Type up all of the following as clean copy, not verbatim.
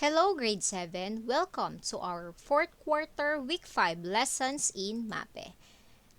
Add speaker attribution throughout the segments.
Speaker 1: Hello, grade 7. Welcome to our fourth quarter week 5 lessons in Mapeh.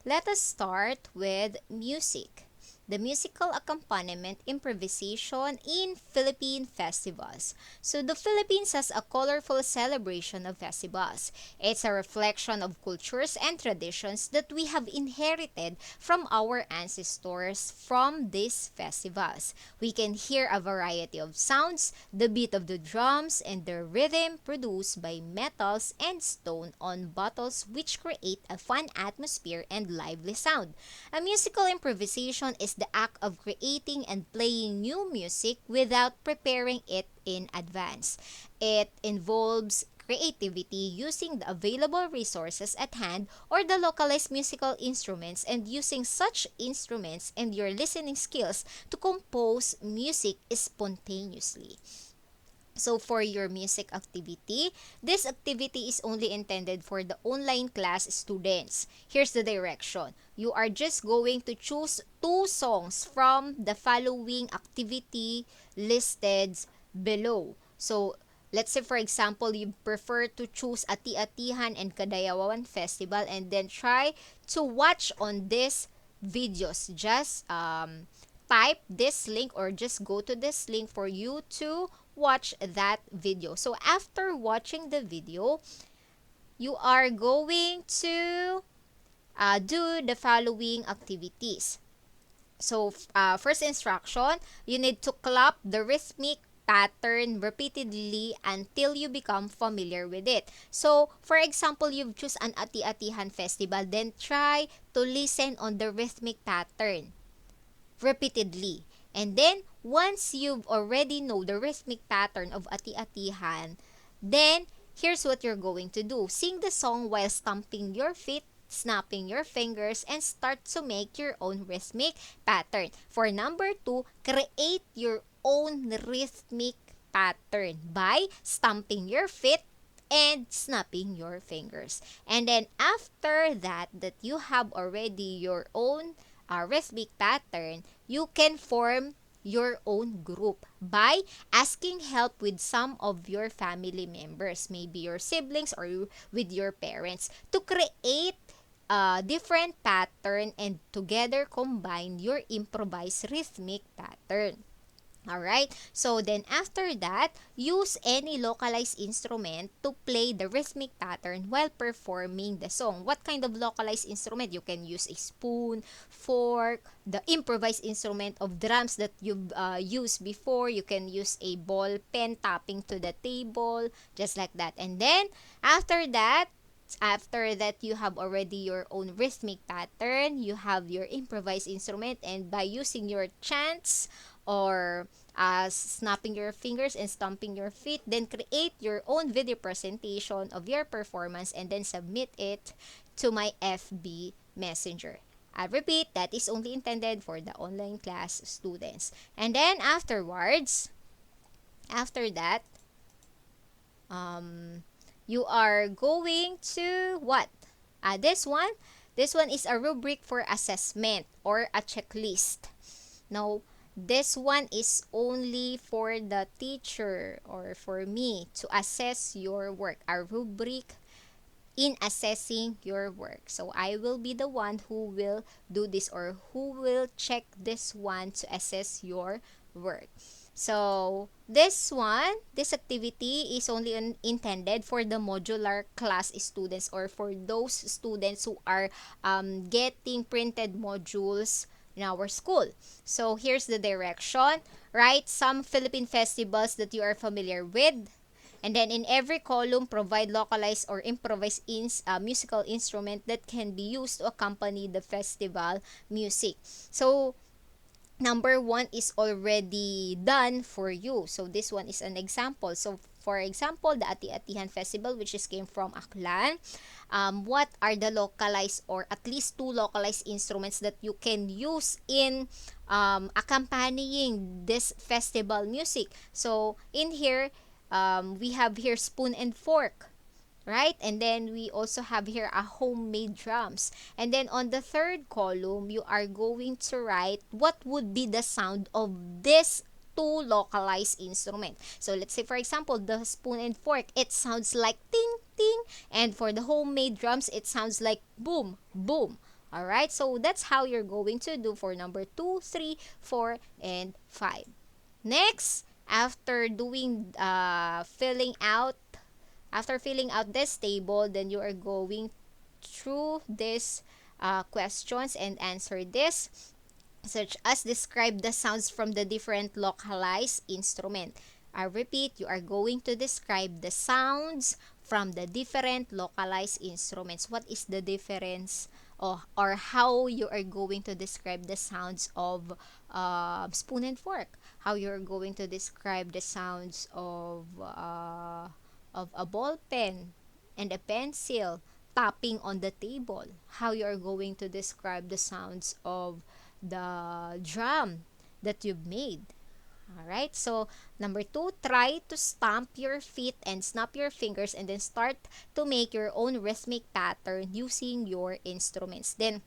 Speaker 1: Let us start with music. The musical accompaniment improvisation in Philippine festivals. So the Philippines has a colorful celebration of festivals. It's a reflection of cultures and traditions that we have inherited from our ancestors from these festivals. We can hear a variety of sounds, the beat of the drums, and the rhythm produced by metals and stone on bottles, which create a fun atmosphere and lively sound. A musical improvisation is the act of creating and playing new music without preparing it in advance. It involves creativity using the available resources at hand or the localized musical instruments, and using such instruments and your listening skills to compose music spontaneously. So for your music activity, this activity is only intended for the online class students. Here's the direction. You are just going to choose two songs from the following activity listed below. So let's say for example, you prefer to choose Ati-Atihan and Kadayawan Festival, and then try to watch on this videos. Just type this link or just go to this link for you to watch that video. So after watching the video, you are going to do the following activities. So first instruction, you need to clap the rhythmic pattern repeatedly until you become familiar with it. So, for example, you've choose an Ati-Atihan festival, then try to listen on the rhythmic pattern repeatedly. And then, once you've already know the rhythmic pattern of ati-atihan, then, here's what you're going to do. Sing the song while stamping your feet, snapping your fingers, and start to make your own rhythmic pattern. For number 2, create your own rhythmic pattern by stamping your feet and snapping your fingers. And then after that you have already your own rhythmic pattern, you can form your own group by asking help with some of your family members, maybe your siblings or with your parents, to create a different pattern and together combine your improvised rhythmic pattern. Alright, so then after that, use any localized instrument to play the rhythmic pattern while performing the song. What kind of localized instrument? You can use a spoon, fork, the improvised instrument of drums that you've used before. You can use a ball pen tapping to the table, just like that. And then, after that you have already your own rhythmic pattern, you have your improvised instrument, and by using your chants or snapping your fingers and stomping your feet, then create your own video presentation of your performance and then submit it to my FB Messenger. I repeat, that is only intended for the online class students. And then after that, you are going to what? This one is a rubric for assessment or a checklist. Now, this one is only for the teacher or for me to assess your work. A rubric in assessing your work. So I will be the one who will do this or who will check this one to assess your work. So this activity is only intended for the modular class students or for those students who are getting printed modules in our school. So here's the direction. Write some Philippine festivals that you are familiar with. And then in every column, provide localized or improvised musical instrument that can be used to accompany the festival music. So number 1 is already done for you. So this one is an example. So for example, the Ati-Atihan Festival, which is came from Aklan. What are the localized or at least 2 localized instruments that you can use in accompanying this festival music? So in here, we have here spoon and fork, right? And then we also have here a homemade drums. And then on the third column, you are going to write what would be the sound of this two localized instruments. So let's say for example, the spoon and fork, it sounds like ting ting, and for the homemade drums, it sounds like boom boom. All right, so that's how you're going to do for number 2, 3, 4, and 5. Next, after filling out this table, then you are going through this questions and answer this, such as describe the sounds from the different localized instrument. I repeat, you are going to describe the sounds from the different localized instruments. What is the difference, or how you are going to describe the sounds of spoon and fork? How you are going to describe the sounds of a ball pen and a pencil tapping on the table? How you are going to describe the sounds of the drum that you've made? All right, so number 2, try to stamp your feet and snap your fingers and then start to make your own rhythmic pattern using your instruments. Then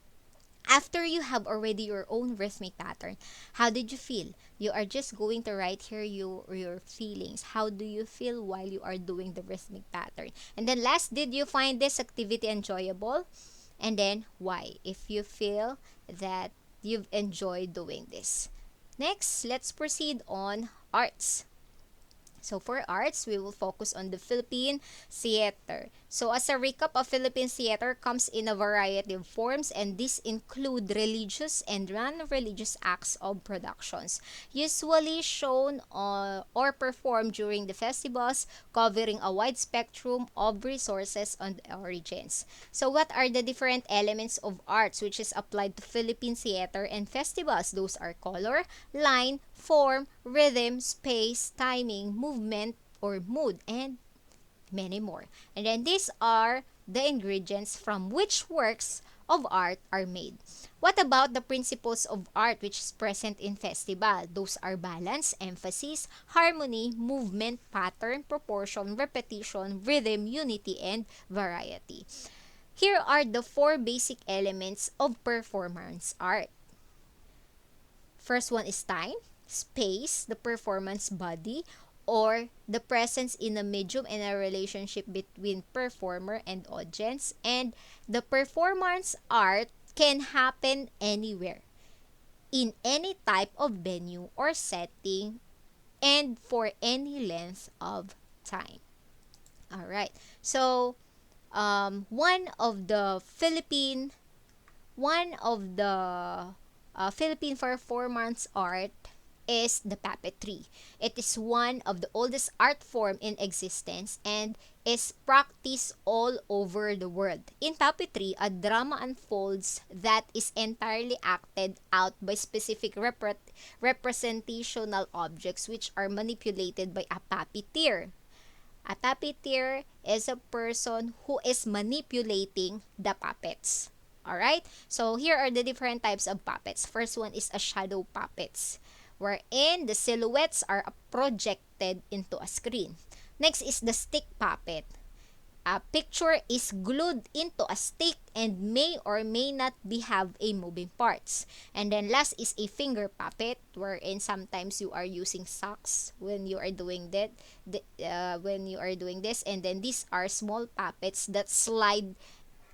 Speaker 1: after you have already your own rhythmic pattern, how did you feel? You are just going to write here your feelings. How do you feel while you are doing the rhythmic pattern? And then last, did you find this activity enjoyable? And then why? If you feel that you've enjoyed doing this. Next, let's proceed on arts. So for arts, we will focus on the Philippine theater. So as a recap, of Philippine theater comes in a variety of forms, and these include religious and non-religious acts of productions, usually shown or performed during the festivals, covering a wide spectrum of resources and origins. So what are the different elements of arts which is applied to Philippine theater and festivals? Those are color, line, form, rhythm, space, timing, movement, or mood, and many more. And then these are the ingredients from which works of art are made. What about the principles of art which is present in festival? Those are balance, emphasis, harmony, movement, pattern, proportion, repetition, rhythm, unity, and variety. Here are the 4 basic elements of performance art. First one is time, space, the performance body, or the presence in a medium and a relationship between performer and audience. And the performance art can happen anywhere, in any type of venue or setting, and for any length of time. All right. So, one of the Philippine performance art is the puppetry. It is one of the oldest art form in existence and is practiced all over the world. In puppetry, a drama unfolds that is entirely acted out by specific representational objects which are manipulated by a puppeteer. A puppeteer is a person who is manipulating the puppets. Alright? So, here are the different types of puppets. First one is a shadow puppets, wherein the silhouettes are projected into a screen. Next is the stick puppet. A picture is glued into a stick and may or may not have a moving parts. And then last is a finger puppet, wherein sometimes you are using socks when you are doing that. And then these are small puppets that slide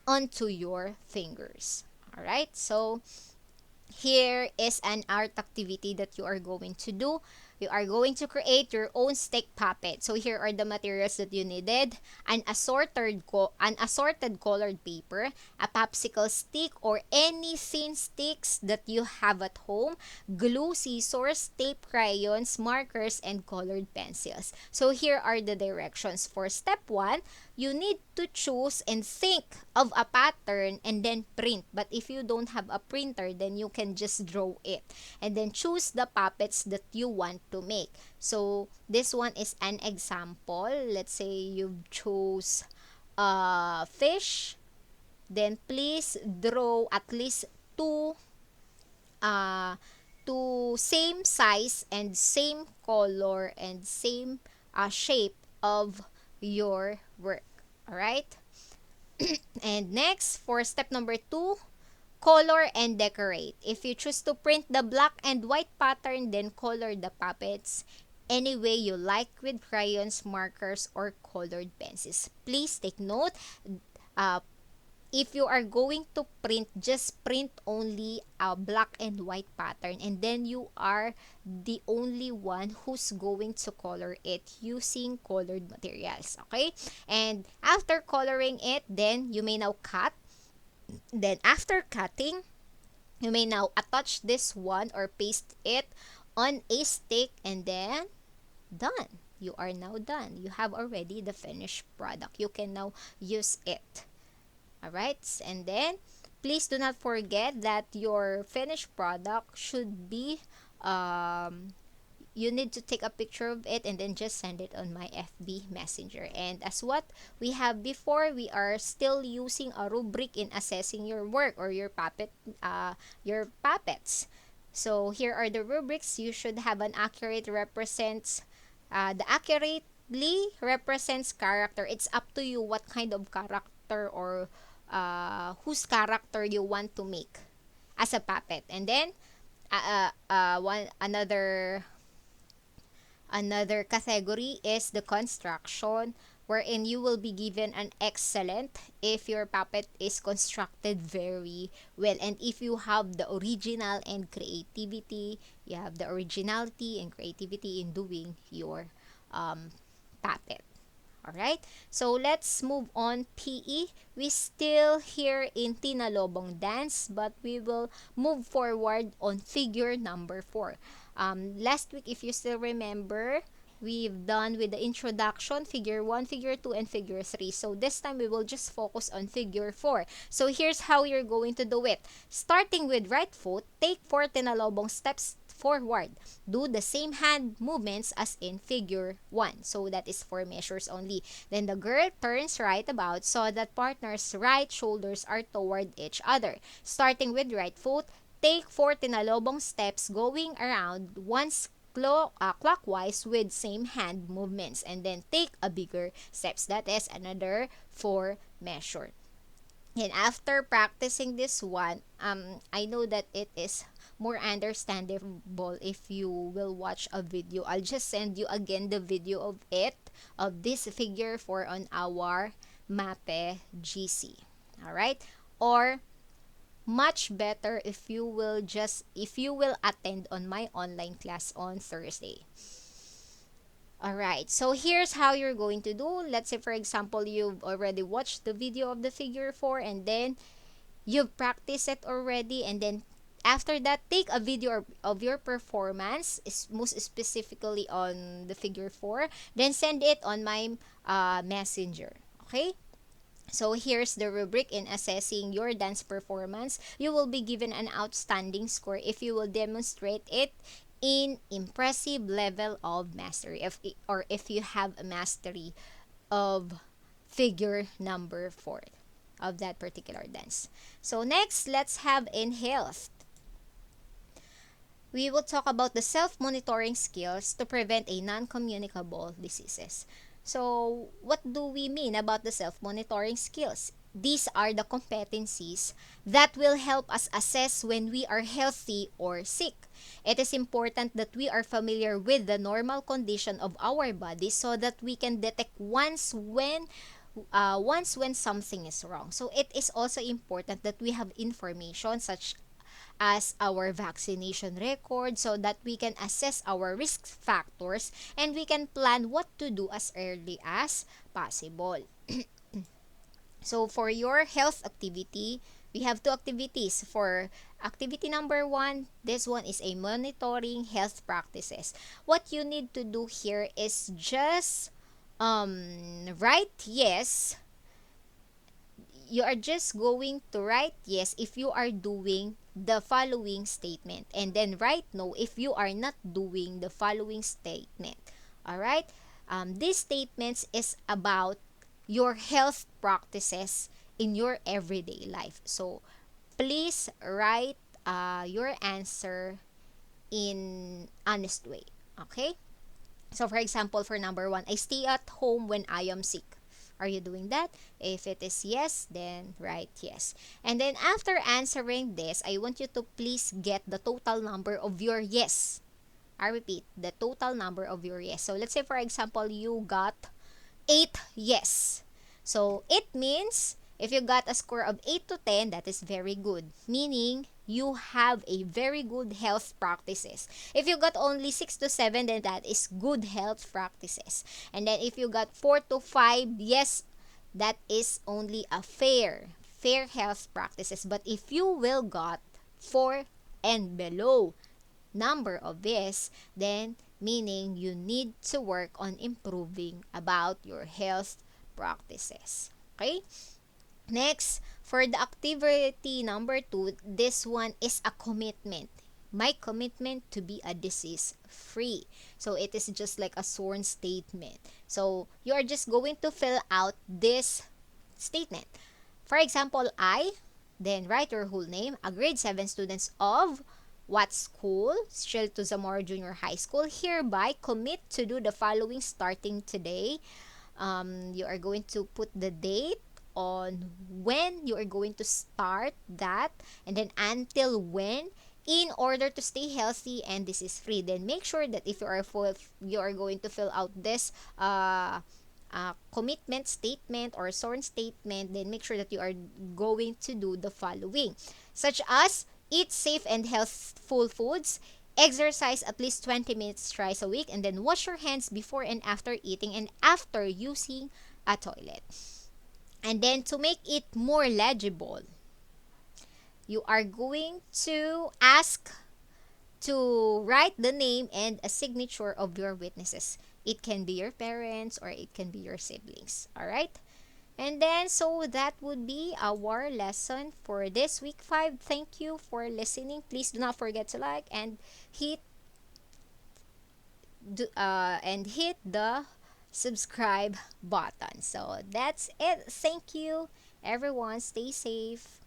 Speaker 1: onto your fingers. All right, so here is an art activity that you are going to do. You are going to create your own stick puppet. So here are the materials that you needed: an assorted colored paper, a popsicle stick or any thin sticks that you have at home, glue, scissors, tape, crayons, markers, and colored pencils. So here are the directions. For step 1, you need to choose and think of a pattern and then print. But if you don't have a printer, then you can just draw it. And then choose the puppets that you want to make. So this one is an example. Let's say you chose a fish. Then please draw at least two same size and same color and same shape of your work. All right? And next, for step number 2, Color and decorate. If you choose to print the black and white pattern, then color the puppets any way you like with crayons, markers, or colored pencils. Please take note, uh, if you are going to print, just print only a black and white pattern, and then you are the only one who's going to color it using colored materials. Okay? And after coloring it, then you may now cut. Then after cutting, you may now attach this one or paste it on a stick, and then done. You are now done. You have already the finished product. You can now use it. Alright? And then, please do not forget that your finished product should be, you need to take a picture of it and then just send it on my FB Messenger. And as what we have before, we are still using a rubric in assessing your work or your puppets. So here are the rubrics. You should have an accurate represents, the accurately represents character. It's up to you what kind of character or whose character you want to make as a puppet. And then one another category is the construction, wherein you will be given an excellent if your puppet is constructed very well. And if you have the original and creativity, you have the originality and creativity in doing your puppet. Alright, so let's move on. PE, we still here in Tinalobong dance, but we will move forward on figure number 4. Last week, if you still remember, we've done with the introduction, figure 1, figure 2, and figure 3. So this time, we will just focus on figure 4. So here's how you're going to do it. Starting with right foot, take 4 tinalobong steps forward. Do the same hand movements as in figure 1. So that is 4 measures only. Then the girl turns right about so that partner's right shoulders are toward each other. Starting with right foot, take 4 tinalobong steps going around once clockwise with same hand movements, and then take a bigger steps. That is another 4 measure. And after practicing this one, I know that it is more understandable if you will watch a video. I'll just send you again the video of it, of this figure 4 on our Mapeh GC. Alright? Or much better if you will attend on my online class on Thursday. Alright, so here's how you're going to do. Let's say, for example, you've already watched the video of the figure 4, and then you've practiced it already, and then after that, take a video of your performance, most specifically on the figure 4, then send it on my messenger. Okay? So here's the rubric in assessing your dance performance. You will be given an outstanding score if you will demonstrate it in impressive level of mastery, or if you have a mastery of figure number 4 of that particular dance. So next, let's have in health. We will talk about the self-monitoring skills to prevent a non-communicable diseases. So what do we mean about the self-monitoring skills? These are the competencies that will help us assess when we are healthy or sick. It is important that we are familiar with the normal condition of our body so that we can detect once when something is wrong. So it is also important that we have information such as our vaccination record so that we can assess our risk factors and we can plan what to do as early as possible. So for your health activity, we have 2 activities. For activity number 1, this one is a monitoring health practices. What you need to do here is just write yes. You are just going to write yes if you are doing the following statement, and then write no if you are not doing the following statement. Alright? These statements is about your health practices in your everyday life. So, please write your answer in honest way. Okay? So, for example, for number 1, I stay at home when I am sick. Are you doing that? If it is yes, then write yes. And then after answering this, I want you to please get the total number of your yes. I repeat, the total number of your yes. So let's say for example, you got 8 yes. So it means if you got a score of 8 to 10, that is very good. Meaning you have a very good health practices. If you got only 6 to 7, then that is good health practices. And then if you got 4 to 5, yes, that is only a fair health practices. But if you will got 4 and below number of this, then meaning you need to work on improving about your health practices. Okay? Next, for the activity number 2, this one is a commitment. My commitment to be a disease free. So it is just like a sworn statement. So you are just going to fill out this statement. For example, then write your whole name, a grade 7 students of what school, Shil to Zamora Junior High School, hereby commit to do the following starting today. You are going to put the date on when you are going to start that, and then until when, in order to stay healthy and disease free. Then make sure that if you are going to fill out this commitment statement or sworn statement, then make sure that you are going to do the following, such as eat safe and healthful foods, exercise at least 20 minutes twice a week, and then wash your hands before and after eating and after using a toilet. And then to make it more legible, you are going to ask to write the name and a signature of your witnesses. It can be your parents or it can be your siblings. All right? And then, so that would be our lesson for this week 5. Thank you for listening. Please do not forget to like and hit the subscribe button. So that's it. Thank you, everyone. Stay safe.